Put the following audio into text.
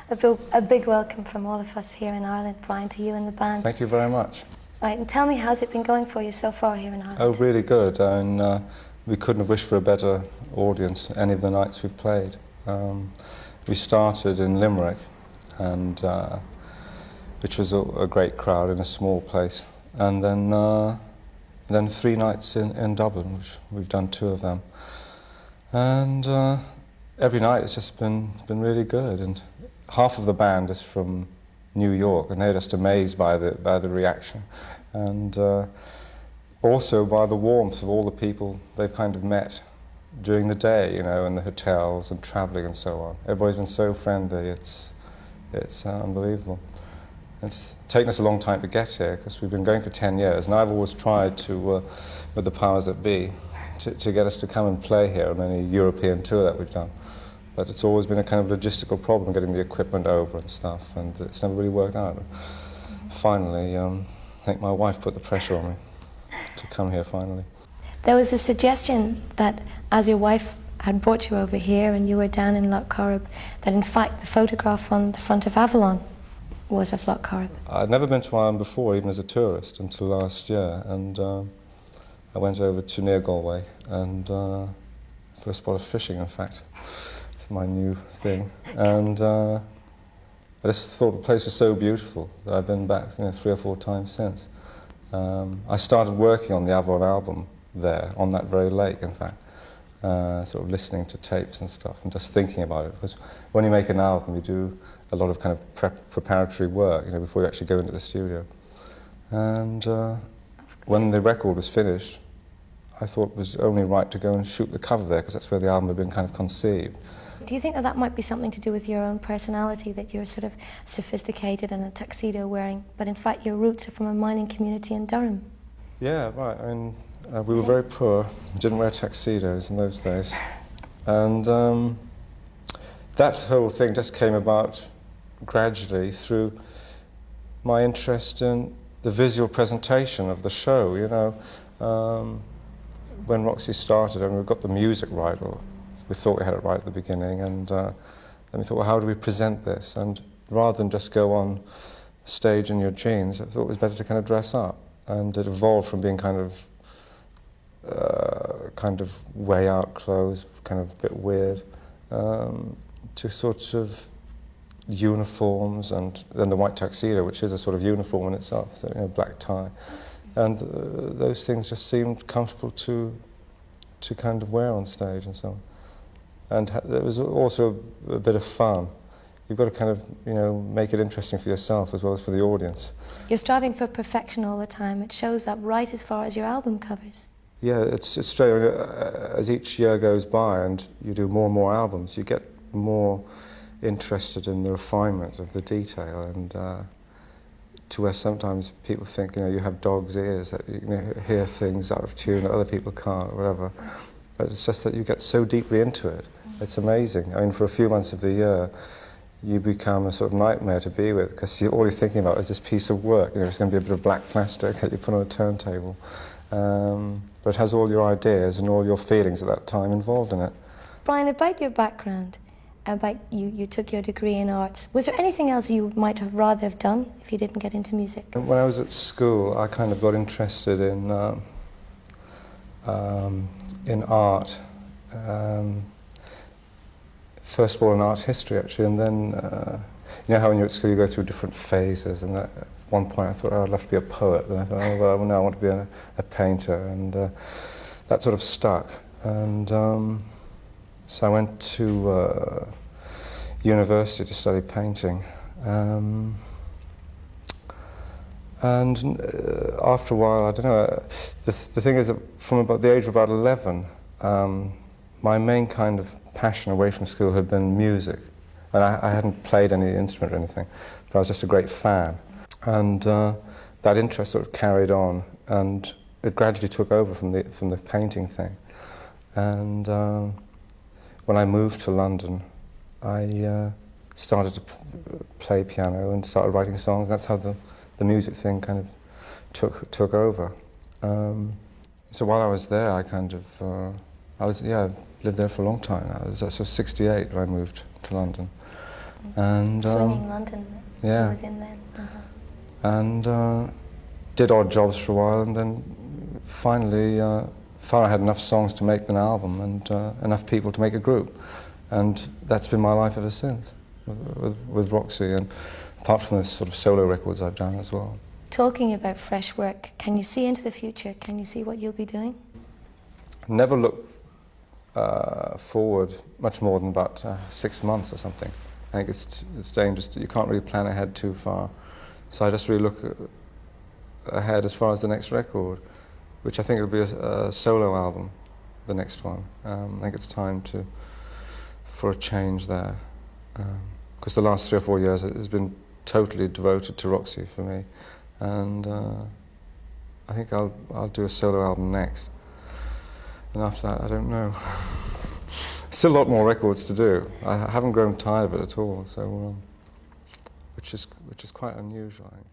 a big welcome from all of us here in Ireland, Bryan, to you and the band. Thank you very much. Right, and tell me, how's it been going for you so far here in Ireland? Oh, really good, and we couldn't have wished for a better audience any of the nights we've played. We started in Limerick, and which was a great crowd in a small place, and then 3 nights in Dublin, which we've done 2 of them, and every night it's just been really good. And half of the band is from New York, and they're just amazed by the reaction, and also by the warmth of all the people they've kind of met during the day, you know, in the hotels and travelling and so on. Everybody's been so friendly. It's unbelievable. It's taken us a long time to get here because we've been going for 10 years, and I've always tried to, with the powers that be, to get us to come and play here on any European tour that we've done. But it's always been a kind of logistical problem getting the equipment over and stuff, and it's never really worked out. Finally, I think my wife put the pressure on me to come here finally. There was a suggestion that as your wife had brought you over here and you were down in Lough Corrib, that in fact the photograph on the front of Avalon was of Lough Corrib. I'd never been to Ireland before, even as a tourist, until last year, and I went over to near Galway and for a spot of fishing, in fact. It's my new thing, and I just thought the place was so beautiful that I've been back 3 or 4 times since. I started working on the Avalon album there, on that very lake, in fact, sort of listening to tapes and stuff and just thinking about it, because when you make an album you do a lot of kind of preparatory work, you know, before you actually go into the studio. And when the record was finished, I thought it was only right to go and shoot the cover there, because that's where the album had been kind of conceived. Do you think that that might be something to do with your own personality, that you're sort of sophisticated and a tuxedo wearing, but in fact your roots are from a mining community in Durham? Yeah, right. I mean, we were very poor, didn't wear tuxedos in those days. And that whole thing just came about gradually through my interest in the visual presentation of the show, you know. When Roxy started, and we got the music right, or we thought we had it right at the beginning, and then we thought, well, how do we present this? And rather than just go on stage in your jeans, I thought it was better to kind of dress up. And it evolved from being kind of way out clothes, kind of a bit weird, to sort of uniforms, and then the white tuxedo, which is a sort of uniform in itself, so, you know, black tie. And those things just seemed comfortable to kind of wear on stage and so on. And there was also a bit of fun. You've got to kind of, you know, make it interesting for yourself as well as for the audience. You're striving for perfection all the time. It shows up right as far as your album covers. Yeah, it's strange. As each year goes by and you do more and more albums, you get more interested in the refinement of the detail, and to where sometimes people think, you know, you have dog's ears, that you can hear things out of tune that other people can't, or whatever. But it's just that you get so deeply into it. It's amazing. I mean, for a few months of the year, you become a sort of nightmare to be with, because all you're thinking about is this piece of work. You know, it's going to be a bit of black plastic that you put on a turntable. But it has all your ideas and all your feelings at that time involved in it. Bryan, about your background, about you took your degree in arts, was there anything else you might have rather have done if you didn't get into music? When I was at school, I kind of got interested in art. First of all in art history, actually, and then, you know how when you're at school you go through different phases, and at one point I thought, oh, I'd love to be a poet, and I thought, oh, well, no, I want to be a painter, and that sort of stuck. And so I went to university to study painting. And after a while, I don't know, the thing is that from about the age of about 11, my main kind of passion away from school had been music. And I hadn't played any instrument or anything, but I was just a great fan. And that interest sort of carried on, and it gradually took over from the painting thing. And when I moved to London, I started to play piano and started writing songs. That's how the music thing kind of took over. So while I was there, I kind of, I've lived there for a long time now. I was 68 when I moved to London. And Swinging London. yeah. Within then. And did odd jobs for a while, and then finally found I had enough songs to make an album and enough people to make a group, and that's been my life ever since with Roxy, and apart from the sort of solo records I've done as well. Talking about fresh work, can you see into the future? Can you see what you'll be doing? Never look forward much more than about 6 months or something. I think it's dangerous. You can't really plan ahead too far. So I just really look ahead as far as the next record, which I think will be a solo album, the next one. I think it's time for a change there. Because the last 3 or 4 years has been totally devoted to Roxy for me. And I think I'll do a solo album next. And after that, I don't know. Still a lot more records to do. I haven't grown tired of it at all, so which is quite unusual, I think.